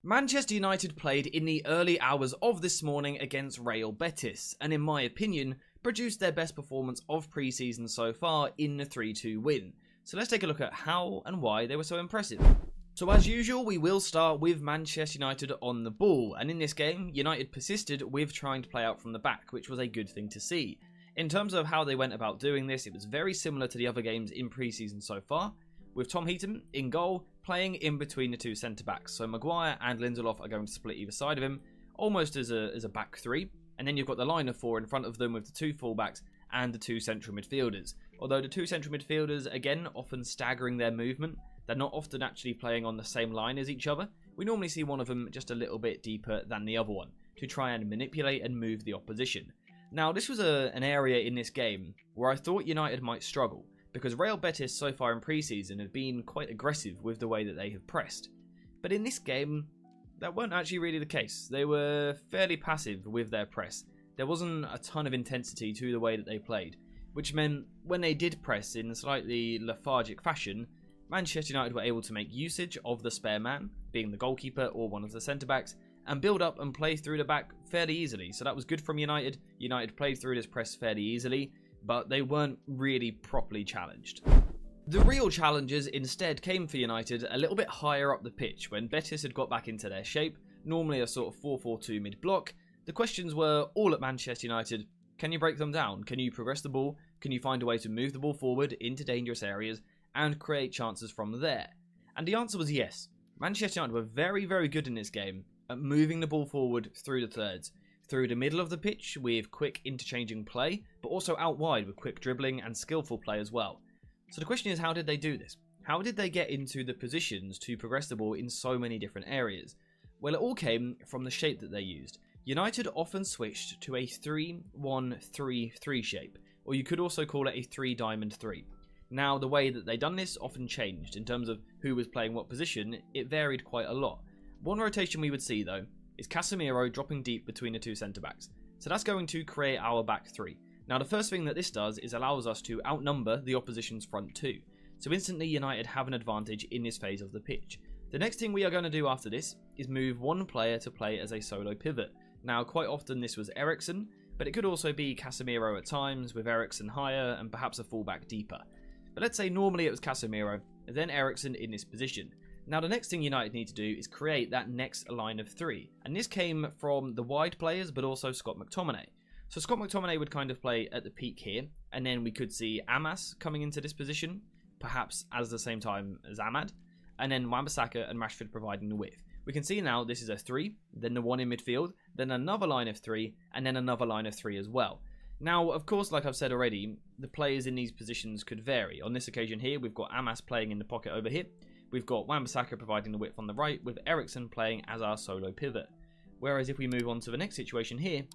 Manchester United played in the early hours of this morning against Real Betis, and in my opinion, produced their best performance of pre-season so far in the 3-2 win. So let's take a look at how and why they were so impressive. So as usual, we will start with Manchester United on the ball, and in this game, United persisted with trying to play out from the back, which was a good thing to see. In terms of how they went about doing this, it was very similar to the other games in pre-season so far, with Tom Heaton in goal, playing in between the two centre-backs. So Maguire and Lindelof are going to split either side of him, almost as a back three. And then you've got the line of four in front of them with the two fullbacks and the two central midfielders. Although the two central midfielders, again, often staggering their movement. They're not often actually playing on the same line as each other. We normally see one of them just a little bit deeper than the other one to try and manipulate and move the opposition. Now, this was an area in this game where I thought United might struggle, because Real Betis so far in pre-season have been quite aggressive with the way that they have pressed. But in this game, that weren't actually really the case. They were fairly passive with their press. There wasn't a ton of intensity to the way that they played, which meant when they did press in slightly lethargic fashion, Manchester United were able to make usage of the spare man, being the goalkeeper or one of the centre-backs, and build up and play through the back fairly easily. So that was good from United. United played through this press fairly easily, but they weren't really properly challenged. The real challenges instead came for United a little bit higher up the pitch when Betis had got back into their shape, normally a sort of 4-4-2 mid-block. The questions were all at Manchester United: can you break them down? Can you progress the ball? Can you find a way to move the ball forward into dangerous areas and create chances from there? And the answer was yes. Manchester United were very, very good in this game at moving the ball forward through the thirds, through the middle of the pitch with quick interchanging play, but also out wide with quick dribbling and skillful play as well. So the question is, how did they do this? How did they get into the positions to progress the ball in so many different areas? Well, it all came from the shape that they used. United often switched to a 3-1-3-3 shape, or you could also call it a 3-diamond-3. Now, the way that they done this often changed. In terms of who was playing what position, it varied quite a lot. One rotation we would see, though, is Casemiro dropping deep between the two centre-backs. So that's going to create our back three. Now, the first thing that this does is allows us to outnumber the opposition's front two. So instantly, United have an advantage in this phase of the pitch. The next thing we are going to do after this is move one player to play as a solo pivot. Now, quite often this was Eriksen, but it could also be Casemiro at times, with Eriksen higher and perhaps a fullback deeper. But let's say normally it was Casemiro, and then Eriksen in this position. Now, the next thing United need to do is create that next line of three. And this came from the wide players, but also Scott McTominay. So Scott McTominay would kind of play at the peak here. And then we could see Amas coming into this position, perhaps at the same time as Ahmad. And then Wan-Bissaka and Rashford providing the width. We can see now this is a 3, then the 1 in midfield, then another line of 3, and then another line of 3 as well. Now, of course, like I've said already, the players in these positions could vary. On this occasion here, we've got Amas playing in the pocket over here. We've got Wan-Bissaka providing the width on the right, with Eriksen playing as our solo pivot. Whereas if we move on to the next situation here,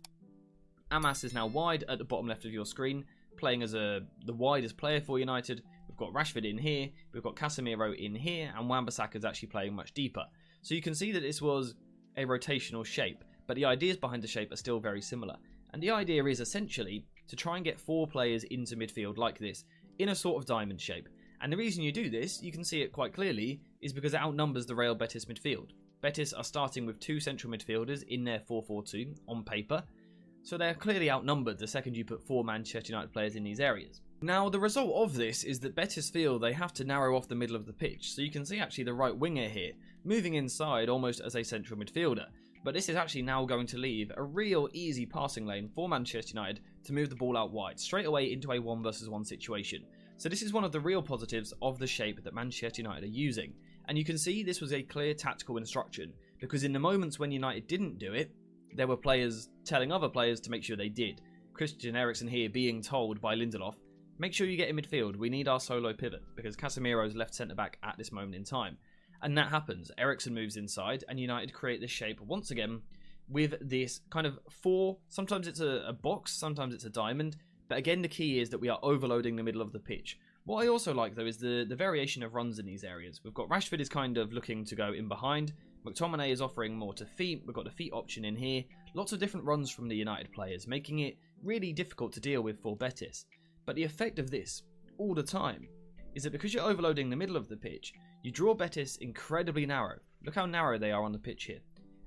Amas is now wide at the bottom left of your screen, playing as the widest player for United. We've got Rashford in here, we've got Casemiro in here, and Wan-Bissaka is actually playing much deeper. So you can see that this was a rotational shape, but the ideas behind the shape are still very similar. And the idea is essentially to try and get 4 players into midfield like this, in a sort of diamond shape. And the reason you do this, you can see it quite clearly, is because it outnumbers the Real Betis midfield. Betis are starting with 2 central midfielders in their 4-4-2 on paper, so they're clearly outnumbered the second you put 4 Manchester United players in these areas. Now, the result of this is that Betis feel they have to narrow off the middle of the pitch, so you can see actually the right winger here, moving inside almost as a central midfielder. But this is actually now going to leave a real easy passing lane for Manchester United to move the ball out wide, straight away into a 1-versus-1 situation. So this is one of the real positives of the shape that Manchester United are using. And you can see this was a clear tactical instruction, because in the moments when United didn't do it, there were players telling other players to make sure they did. Christian Eriksen here being told by Lindelof, make sure you get in midfield, we need our solo pivot, because Casemiro's left centre-back at this moment in time. And that happens. Eriksen moves inside, and United create this shape once again with this kind of 4, sometimes it's a box, sometimes it's a diamond, but again the key is that we are overloading the middle of the pitch. What I also like though is the variation of runs in these areas. We've got Rashford is kind of looking to go in behind, McTominay is offering more to feet, we've got the feet option in here, lots of different runs from the United players, making it really difficult to deal with for Betis. But the effect of this, all the time, is that because you're overloading the middle of the pitch, you draw Betis incredibly narrow. Look how narrow they are on the pitch here.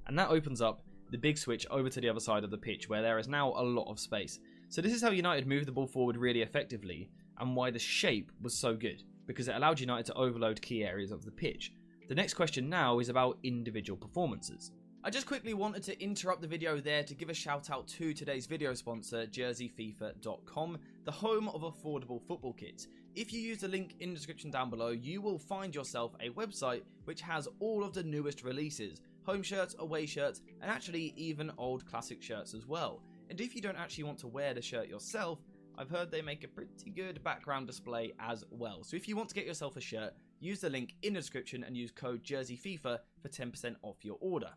And that opens up the big switch over to the other side of the pitch where there is now a lot of space. So this is how United moved the ball forward really effectively and why the shape was so good, because it allowed United to overload key areas of the pitch. The next question now is about individual performances. I just quickly wanted to interrupt the video there to give a shout out to today's video sponsor, jerseyfifa.com, the home of affordable football kits. If you use the link in the description down below, you will find yourself a website which has all of the newest releases, home shirts, away shirts, and actually even old classic shirts as well. And if you don't actually want to wear the shirt yourself, I've heard they make a pretty good background display as well. So if you want to get yourself a shirt, use the link in the description and use code JerseyFIFA for 10% off your order.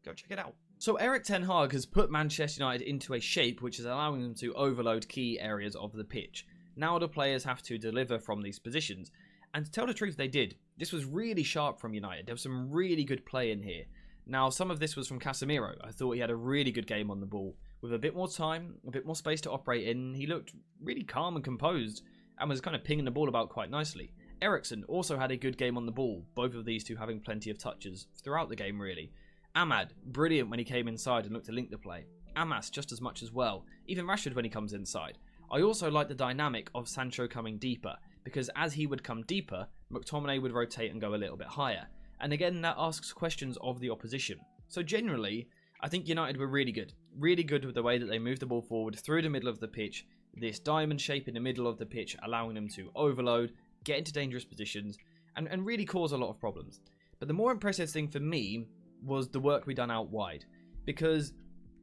Go check it out. So Erik ten Hag has put Manchester United into a shape which is allowing them to overload key areas of the pitch. Now the players have to deliver from these positions. And to tell the truth, they did. This was really sharp from United. There was some really good play in here. Now, some of this was from Casemiro. I thought he had a really good game on the ball. With a bit more time, a bit more space to operate in, he looked really calm and composed and was kind of pinging the ball about quite nicely. Eriksen also had a good game on the ball, both of these two having plenty of touches throughout the game really. Ahmad, brilliant when he came inside and looked to link the play. Amas just as much as well, even Rashford when he comes inside. I also like the dynamic of Sancho coming deeper, because as he would come deeper, McTominay would rotate and go a little bit higher. And again, that asks questions of the opposition. So generally, I think United were really good. Really good with the way that they moved the ball forward through the middle of the pitch. This diamond shape in the middle of the pitch, allowing them to overload, get into dangerous positions, and really cause a lot of problems. But the more impressive thing for me was the work we done out wide. Because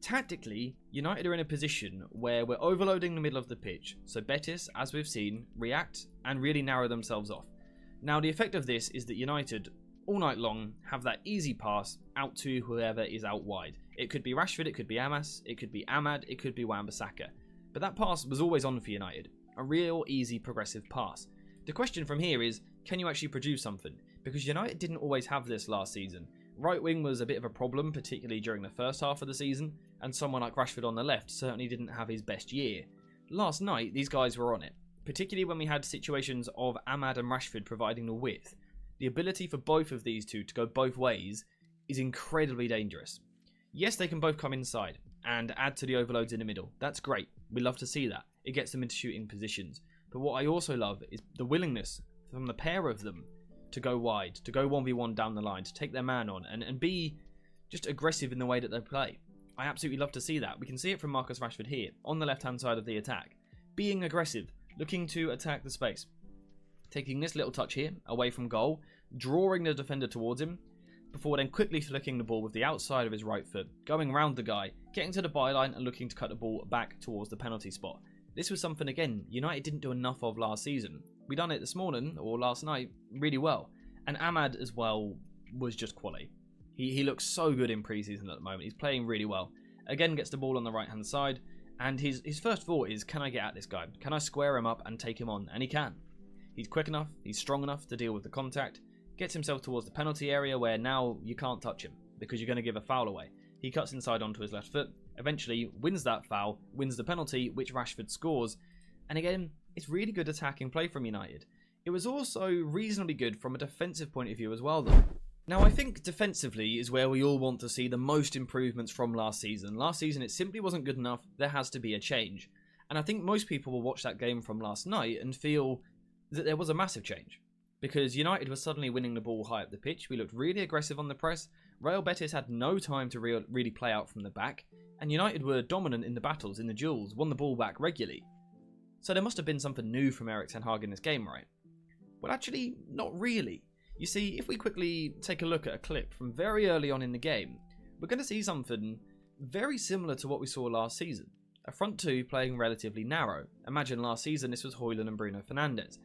tactically, United are in a position where we're overloading the middle of the pitch. So Betis, as we've seen, react and really narrow themselves off. Now the effect of this is that United, all night long, have that easy pass out to whoever is out wide. It could be Rashford, it could be Amas, it could be Ahmad, it could be Wan-Bissaka. But that pass was always on for United. A real easy progressive pass. The question from here is, can you actually produce something? Because United didn't always have this last season. Right wing was a bit of a problem, particularly during the first half of the season, and someone like Rashford on the left certainly didn't have his best year. Last night, these guys were on it, particularly when we had situations of Ahmad and Rashford providing the width. The ability for both of these two to go both ways is incredibly dangerous. Yes, they can both come inside and add to the overloads in the middle. That's great. We love to see that. It gets them into shooting positions. But what I also love is the willingness from the pair of them to go wide, to go 1v1 down the line, to take their man on and be just aggressive in the way that they play. I absolutely love to see that. We can see it from Marcus Rashford here, on the left-hand side of the attack. Being aggressive, looking to attack the space. Taking this little touch here, away from goal, drawing the defender towards him, before then quickly flicking the ball with the outside of his right foot, going around the guy, getting to the byline and looking to cut the ball back towards the penalty spot. This was something, again, United didn't do enough of last season. We done it this morning, or last night, really well. And Ahmad as well was just quality. He looks so good in pre-season at the moment. He's playing really well. Again, gets the ball on the right-hand side. And his first thought is, can I get at this guy? Can I square him up and take him on? And he can. He's quick enough, he's strong enough to deal with the contact. Gets himself towards the penalty area where now you can't touch him, because you're going to give a foul away. He cuts inside onto his left foot, eventually wins that foul, wins the penalty, which Rashford scores. And again, it's really good attacking play from United. It was also reasonably good from a defensive point of view as well though. Now I think defensively is where we all want to see the most improvements from last season. Last season it simply wasn't good enough, there has to be a change. And I think most people will watch that game from last night and feel that there was a massive change. Because United was suddenly winning the ball high up the pitch, we looked really aggressive on the press, Real Betis had no time to really play out from the back, and United were dominant in the battles, in the duels, won the ball back regularly. So there must have been something new from Erik ten Hag in this game, right? Well actually, not really. You see, if we quickly take a look at a clip from very early on in the game, we're going to see something very similar to what we saw last season. A front two playing relatively narrow. Imagine last season this was Højlund and Bruno Fernandes.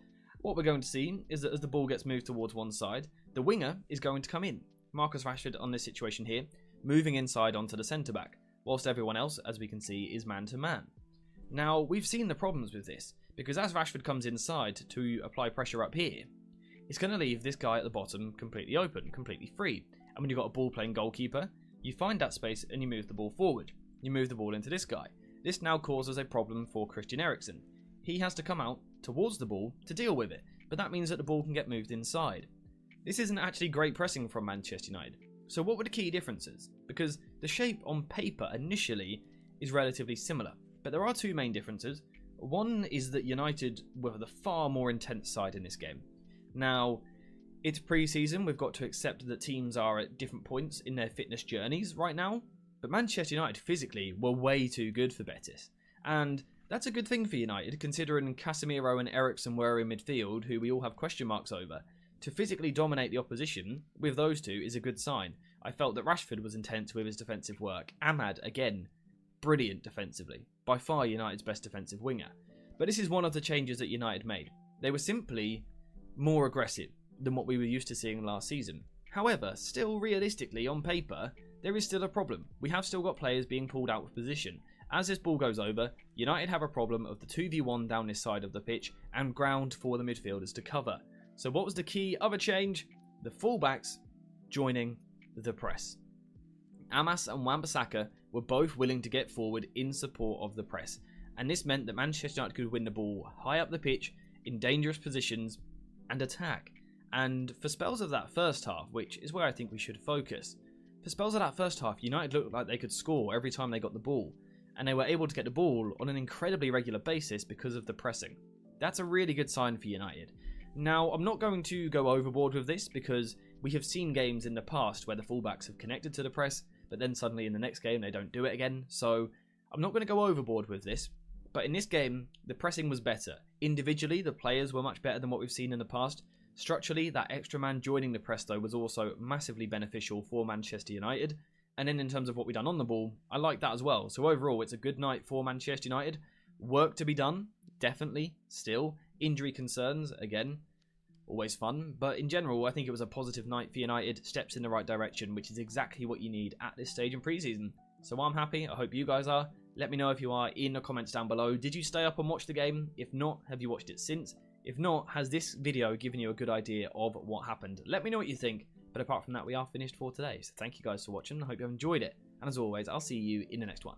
What we're going to see is that as the ball gets moved towards one side, the winger is going to come in. Marcus Rashford on this situation here, moving inside onto the centre-back, whilst everyone else, as we can see, is man-to-man. Now, we've seen the problems with this, because as Rashford comes inside to apply pressure up here, it's going to leave this guy at the bottom completely open, completely free. And when you've got a ball-playing goalkeeper, you find that space and you move the ball forward. You move the ball into this guy. This now causes a problem for Christian Eriksen. He has to come out towards the ball to deal with it, but that means that the ball can get moved inside. This isn't actually great pressing from Manchester United. So what were the key differences? Because the shape on paper initially is relatively similar, but there are two main differences. One is that United were the far more intense side in this game. Now, it's pre-season, we've got to accept that teams are at different points in their fitness journeys right now, but Manchester United physically were way too good for Betis. And that's a good thing for United, considering Casemiro and Eriksen were in midfield, who we all have question marks over. To physically dominate the opposition with those two is a good sign. I felt that Rashford was intense with his defensive work. Ahmad, again, brilliant defensively. By far United's best defensive winger. But this is one of the changes that United made. They were simply more aggressive than what we were used to seeing last season. However, still realistically, on paper, there is still a problem. We have still got players being pulled out of position. As this ball goes over, United have a problem of the 2v1 down this side of the pitch and ground for the midfielders to cover. So what was the key other change? The fullbacks joining the press. Amas and Wan-Bissaka were both willing to get forward in support of the press, and this meant that Manchester United could win the ball high up the pitch in dangerous positions and attack. And for spells of that first half, which is where I think we should focus, for spells of that first half, United looked like they could score every time they got the ball, and they were able to get the ball on an incredibly regular basis because of the pressing. That's a really good sign for United. Now, I'm not going to go overboard with this because we have seen games in the past where the fullbacks have connected to the press, but then suddenly in the next game they don't do it again. So I'm not going to go overboard with this. But in this game, the pressing was better. Individually, the players were much better than what we've seen in the past. Structurally, that extra man joining the press, though, was also massively beneficial for Manchester United. And then in terms of what we've done on the ball, I like that as well. So overall, it's a good night for Manchester United. Work to be done, definitely, still. Injury concerns, again, always fun. But in general, I think it was a positive night for United. Steps in the right direction, which is exactly what you need at this stage in pre-season. So I'm happy. I hope you guys are. Let me know if you are in the comments down below. Did you stay up and watch the game? If not, have you watched it since? If not, has this video given you a good idea of what happened? Let me know what you think. But apart from that, we are finished for today. So thank you guys for watching. I hope you have enjoyed it. And as always, I'll see you in the next one.